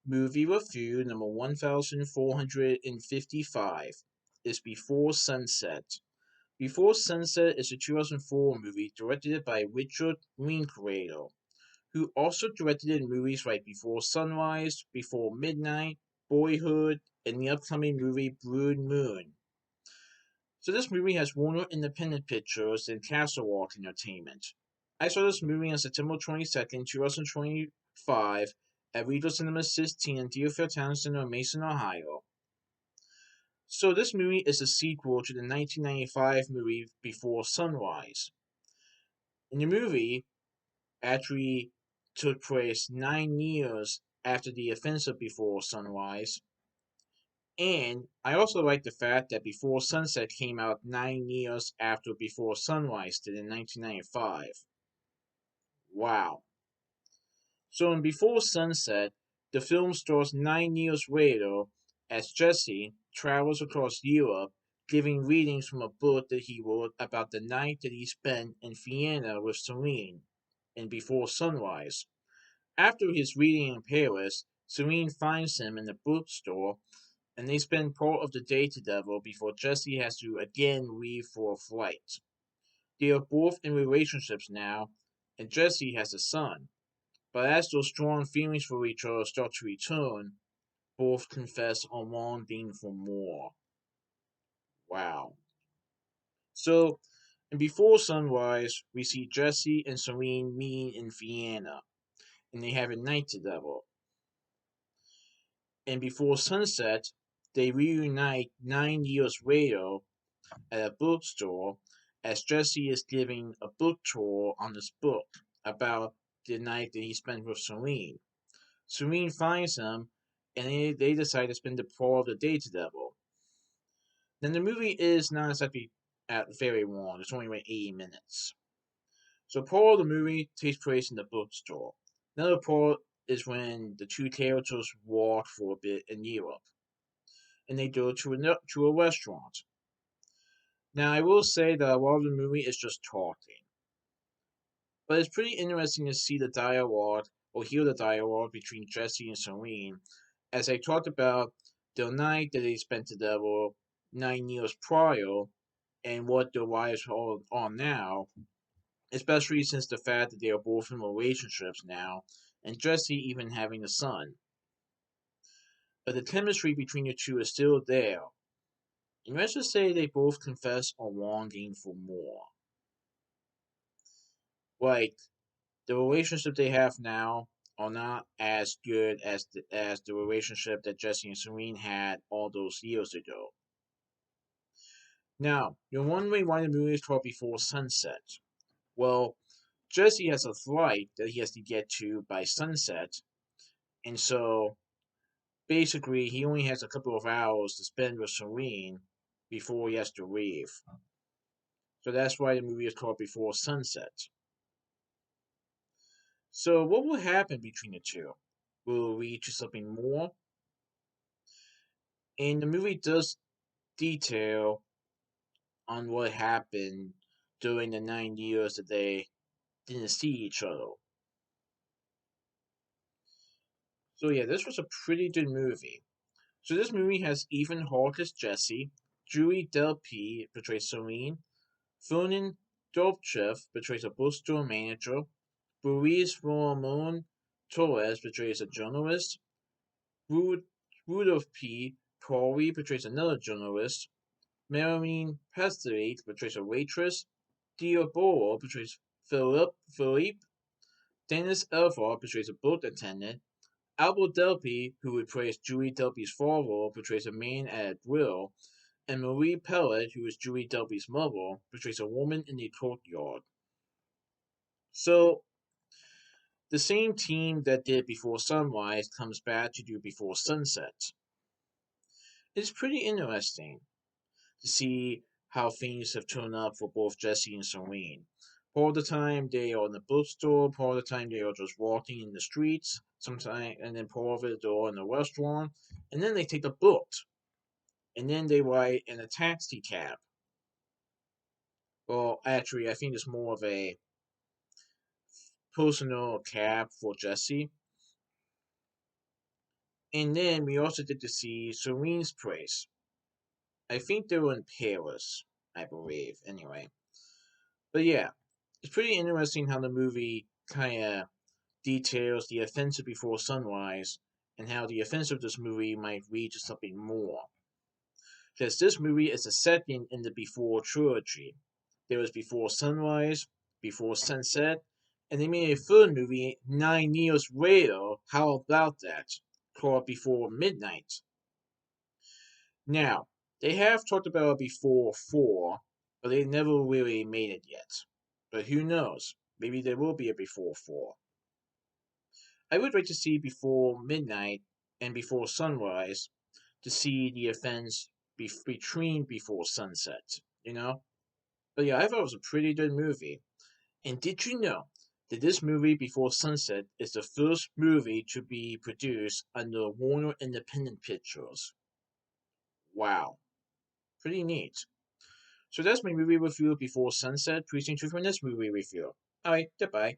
Movie review number 1455 is Before Sunset. Before Sunset is a 2004 movie directed by Richard Linklater, who also directed movies like Before Sunrise, Before Midnight, Boyhood, and the upcoming movie Brood Moon. So this movie has Warner Independent Pictures and Castle Rock Entertainment. I saw this movie on September 22nd, 2025 at Regal Cinemas 16 in Deerfield Towne Center, Mason, Ohio. So this movie is a sequel to the 1995 movie Before Sunrise. In the movie, actually took place 9 years after the events of Before Sunrise, and I also like the fact that Before Sunset came out 9 years after Before Sunrise did in 1995. Wow. So in Before Sunset, the film stars 9 years later as Jesse travels across Europe giving readings from a book that he wrote about the night that he spent in Vienna with Celine in Before Sunrise. After his reading in Paris, Celine finds him in the bookstore and they spend part of the day together before Jesse has to again leave for a flight. They are both in relationships now, and Jesse has a son. But as those strong feelings for each other start to return, both confess a longing for more. Wow. So, and before sunrise, we see Jesse and Serene meeting in Vienna, and they have a night together. And before sunset, they reunite 9 years later at a bookstore as Jesse is giving a book tour on this book about the night that he spent with Serene. Serene finds him, and they decide to spend the part of the day together. Then the movie is not exactly very long. It's only like 80 minutes. So part of the movie takes place in the bookstore. Another part is when the two characters walk for a bit in Europe, and they go to a restaurant. Now I will say that a lot of the movie is just talking, but it's pretty interesting to see the dialogue or hear the dialogue between Jesse and Serene as they talked about the night that they spent together 9 years prior and what their lives are now, especially since the fact that they are both in relationships now, and Jesse even having a son. But the chemistry between the two is still there, and let's just say they both confess a longing for more. Like, the relationship they have now are not as good as the relationship that Jesse and Serene had all those years ago. Now, you're wondering why the movie is called Before Sunset. Well, Jesse has a flight that he has to get to by sunset, and so basically he only has a couple of hours to spend with Serene before he has to leave. So that's why the movie is called Before Sunset. So what will happen between the two? Will we lead to something more? And the movie does detail on what happened during the 9 years that they didn't see each other. So yeah, this was a pretty good movie. So this movie has Ethan Hawke as Jesse, Julie Delpy portrays Serene, Vernon Dolchev portrays a bookstore manager, Louise Ramon Torres portrays a journalist, Rudolph P. Corey portrays another journalist, Marilyn Pestevich portrays a waitress, Diabolo portrays Philippe, Dennis Elvar portrays a boat attendant, Albert Delpy, who portrays Julie Delpy's father, portrays a man at will, and Marie Pellet, who is Julie Delpy's mother, portrays a woman in the courtyard. So, the same team that did Before Sunrise comes back to do Before Sunset. It's pretty interesting to see how things have turned up for both Jesse and Serene. Part of the time they are in the bookstore, part of the time they are just walking in the streets, sometimes, and then part of it they're in the restaurant, and then they take a boat, and then they ride in a taxi cab. Well, actually, I think it's more of a personal cab for Jesse. And then we also get to see Serene's Place. I think they were in Paris, I believe, anyway. But yeah, it's pretty interesting how the movie kind of details the events of Before Sunrise and how the events of this movie might lead to something more. Because this movie is the second in the Before trilogy. There was Before Sunrise, Before Sunset, and they made a third movie 9 years later. How about that? Called Before Midnight. Now, they have talked about Before 4, but they never really made it yet. But who knows? Maybe there will be a Before 4. I would like to see Before Midnight and Before Sunrise to see the events between Before Sunset, you know? But yeah, I thought it was a pretty good movie. And did you know that this movie, Before Sunset, is the first movie to be produced under Warner Independent Pictures? Wow, pretty neat. So that's my movie review Before Sunset. Please tune in for the next movie review. Alright, goodbye.